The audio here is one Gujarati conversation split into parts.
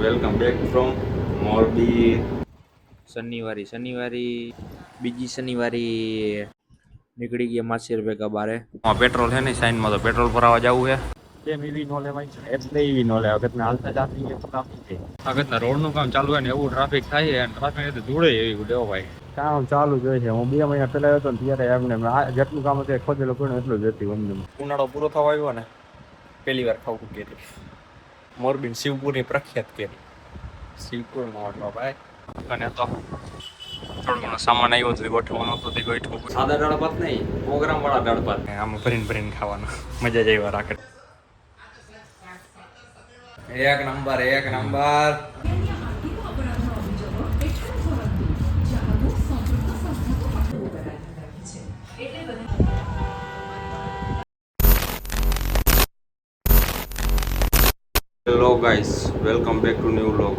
Welcome back from Morbi. શનિવારી બીજી શનિવારી નીકળી ગયા માસી ભેગા બારે. પેટ્રોલ છે ને સાઈનમાં તો પેટ્રોલ ભરાવા જવું છે. કેમ એવી નો લેવાય છે એટલે એવી નો લેવાય. અગત્યના હાલતા જાતી હોય તો ટ્રાફિક છે. અગત્યના રોડનું કામ ચાલુ હોય ને એવું ટ્રાફિક થાય અને ટ્રાફિક ધૂળે એવી દેવો ભાઈ. કામ ચાલુ જ હોય છે. હું 2 મહિના પહેલા હતો ને ત્યારે એમને જેટલું કામ હતું ખોદેલું પણ એટલું જ હતું. ઉનાળો પૂરો થવા આવ્યો ને પહેલી વાર ખાવું કેરી. મોરબી શિવપુરની પ્રખ્યાત કેરી. શિવપુર માં ભાઈ અને તો થોડો ઘણો સામાન આવ્યો હતો ગોઠવવાનો હતો તે ગોઠવું. સાદા દાળ ભાત નહીં, પ્રોગ્રામ વાળા દાળ ભાત. આમાં ભરીને ખાવાનું મજા જ આવ્યા રાખે. એક number. Hello guys, welcome back to new vlog.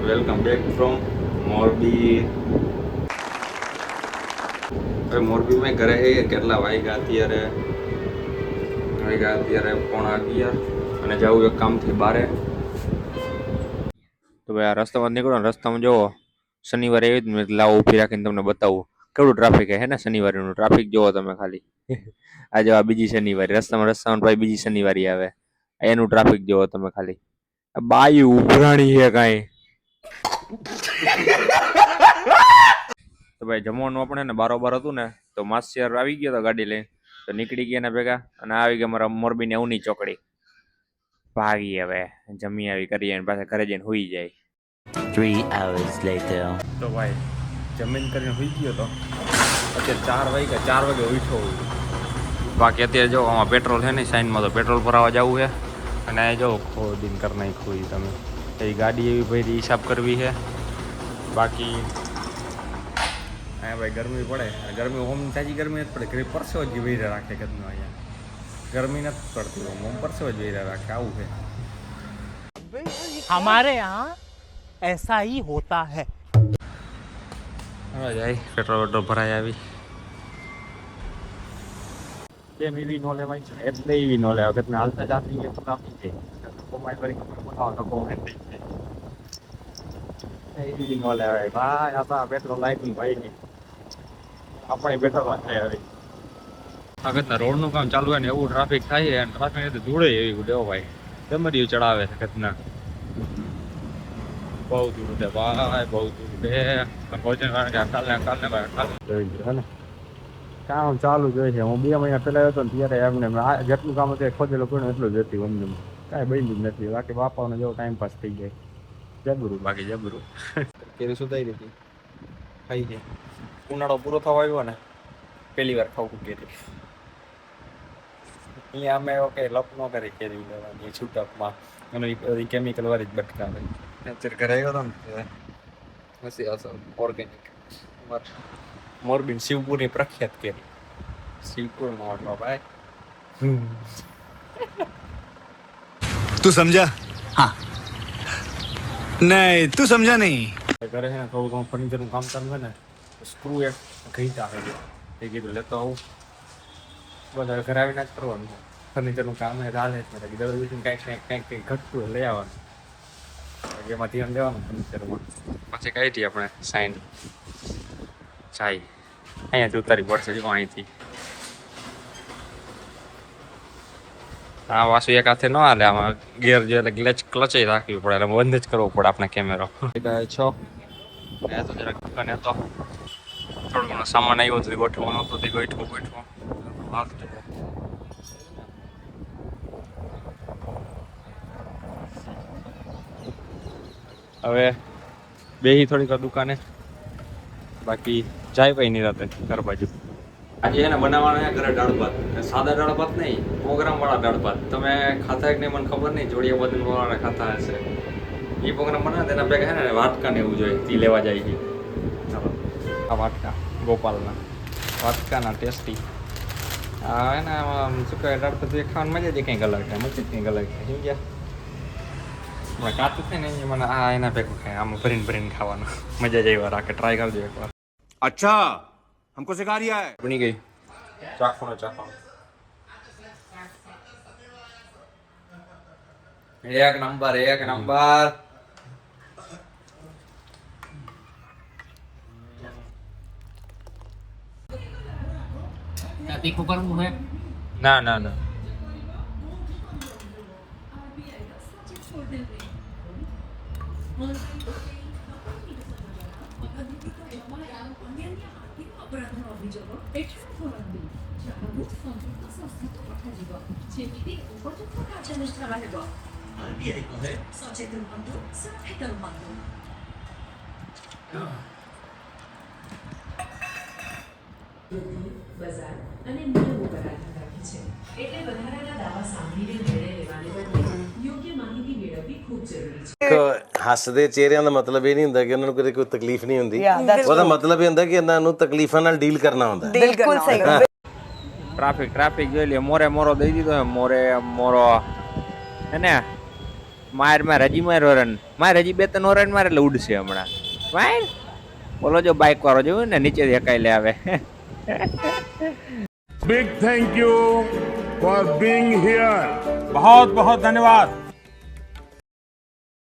Welcome back from Morbi. હવે મોરબીમાં ઘરે કેટલા વાગ્યા અત્યારે 11:15 અને જવું એક કામથી બારે. તો ભાઈ આ રસ્તામાં નીકળો ને રસ્તામાં જોવો શનિવારે એવી જ મેં લાવો ઊભી રાખીને તમને બતાવું કેવડું ટ્રાફિક હે ને શનિવારેનું ટ્રાફિક જોવો તમે ખાલી. આજે આ બીજી શનિવારે રસ્તામાં ભાઈ બીજી શનિવારે આવે એનું ટ્રાફિક જોવો તમે ખાલી. બાઈ ઉભરાણી છે કાંઈ. તો ભાઈ જમવાનું આપણે ને બારોબાર હતું ને તો માસિયાર આવી ગયો તો ગાડી લઈને તો નીકળી ગયા ને ભેગા અને આવી ગયા મારા મોરબીની અવની ચોકડી. ભાગી હવે જમી આવી કરીએ ને પાછા ઘરે જઈને હુઈ જાય. 3 hours later. તો ભાઈ જમીન કરીને હુઈ ગયો તો અત્યારે 4 વાગે ઉઠ્યો. બાકી અત્યારે જો આમાં પેટ્રોલ છે ને સાઈનમાં તો પેટ્રોલ ભરાવા જવું છે અને જો ખોદીને કરી નાખ્યું તમે એ ગાડી એવી ભાઈ હિસાબ કરવી છે. બાકી હા ભાઈ ગરમી પડે ગરમી ઓમ તાજી ગરમી નથી પડે પરસેવો જ વહી રાખે કદનું અહીંયા ગરમી નથી પડતી ઓમ પરસેવો જ વહી રાખે આવું છે. हमारे यहाँ ऐसा ही होता है. હવે જાય પેટ્રોલ ભરાઈ આવી. કેમ એવી નો લેવાય છે એટલે એવી નો લેવાય. અગત્યના હાલતા જાતી હોય તો ટ્રાફિક છે. કોમાઈ કરી બનાવો તો કોમેન્ટ એવી નો લેવાય ભાઈ. આ પેટ્રોલ લાઈટ ભાઈ નહીં આપણે પેટ્રોલ થાય હવે. અગત્યના રોડનું કામ ચાલુ હોય ને એવું ટ્રાફિક થાય અને ટ્રાફિક ધૂળે એવી દેવો ભાઈ. ડમરીયું ચડાવે છે અગત્યના. બહુ દૂર છે ભાઈ બહુ દૂર છે. ભોજન કાલે કામ ચાલુ જ હોય છે. હું 2 મહિના પહેલા હતો ને ત્યારે એમને જેટલું કામ હતું ખોદેલું પણ એટલું જ હતું. અમને કાંઈ બન્યું જ નથી. બાકી બાપાઓને જેવો ટાઈમ પાસ થઈ જાય જબરું. બાકી જબરું કેરી સુધાઈ રહી હતી ખાઈ છે. ઉનાળો પૂરો થવા આવ્યો ને પહેલી વાર ખાવું કેરી. અહીંયા અમે ઓકે લપ ન કરી કેરી લેવાની છૂટકમાં અને કેમિકલ વાળી જ બટકાવે. અત્યારે ઘરે આવ્યો હતો ને હસી અસર ઓર્ગેનિક મોરબી શિવપુરની પ્રખ્યાત કેરી. શિવપુરમાં ભાઈ તું સમજા? हाँ. नहीं તું સમજા નહીં. ઘરે છે ને થોડું ઘણું ફર્નિચરનું કામ ચાલુ હોય ને સ્ક્રૂ એક ઘીટા છે એ કીધું લેતો આવું બધા ઘરે આવીને જ કરવાનું ફર્નિચરનું કામ એ ચાલે છે. કંઈક ઘટતું લઈ આવવાનું એમાં ધ્યાન દેવાનું ફર્નિચરમાં. પછી કઈ હતી આપણે સાઈન ચાઈ અહીંયાથી ઉતારી પડશે જો અહીંથી. હા વાસુ એક હાથે ન હાલે આમાં ગેર જે એટલે ક્લચે રાખવી પડે એટલે બંધ જ કરવો પડે આપણે કેમેરો. 6 તો જરાક અને તો થોડો ઘણો સામાન આવ્યો હતો ગોઠવવાનો હતો તે ગોઠવો હવે બેહી થોડીક દુકાને બાકી જાય ભાઈ નિરાતે ઘર બાજુ. આજે છે ને બનાવવાના ઘરે દાળ ભાત સાદા દાળ ભાત નહીં પ્રોગ્રામ વાળા દાળ ભાત. તમે ખાતા કે નહીં મને ખબર નહીં જોડિયા બદલ વાળા ખાતા હશે. એ પ્રોગ્રામ બનાવે તેના ભેગા છે ને વાટકા ને એવું જોઈએ તે લેવા જાય છે. ચાલો આ વાટકા ગોપાલના વાટકાના ટેસ્ટી હા હે ને આમાં શું કહે દાળ ભાત ખાવાની મજા જ કંઈક અલગ છે. મજા જ કંઈક અલગ છે સમજ્યા. કાચું છે ને મને આ એના ભેગું ખાય આમાં ભરીને ખાવાનું મજા જ એવા રાખે. ટ્રાય કરજો એકવાર. अच्छा हमको सिखा रिया है. બની ગઈ ચાખવાનો. એક નંબર એક નંબર. તીખું કરવું હે? ના ના ના. બજાર અને નિયમો પર આધાર રાખે છે. એટલે વધારાના દાવા સાંભળીને નિર્ણય લેવાને બદલે યોગ્ય માહિતી મેળવવી ખૂબ જરૂરી છે. ਹੱਸਦੇ ਚਿਹਰਿਆਂ ਦਾ ਮਤਲਬ ਇਹ ਨਹੀਂ ਹੁੰਦਾ ਕਿ ਉਹਨਾਂ ਨੂੰ ਕਦੇ ਕੋਈ ਤਕਲੀਫ ਨਹੀਂ ਹੁੰਦੀ ਉਹਦਾ ਮਤਲਬ ਇਹ ਹੁੰਦਾ ਕਿ ਇਹਨਾਂ ਨੂੰ ਤਕਲੀਫਾਂ ਨਾਲ ਡੀਲ ਕਰਨਾ ਹੁੰਦਾ बिल्कुल सही ટ્રાફિક જોઈ લે. મોરે મોરો દઈ દીધો હે. મોરે મોરો હે ને માર હજી માર્યો રન માર હજી 2-3 રન મારે એટલે ઉડશે હમણાં. વાય બોલો જો બાઇક વાળો જોયું ને નીચેથી હકાઈ લે આવે. Big thank you for being here. बहुत बहुत धन्यवाद.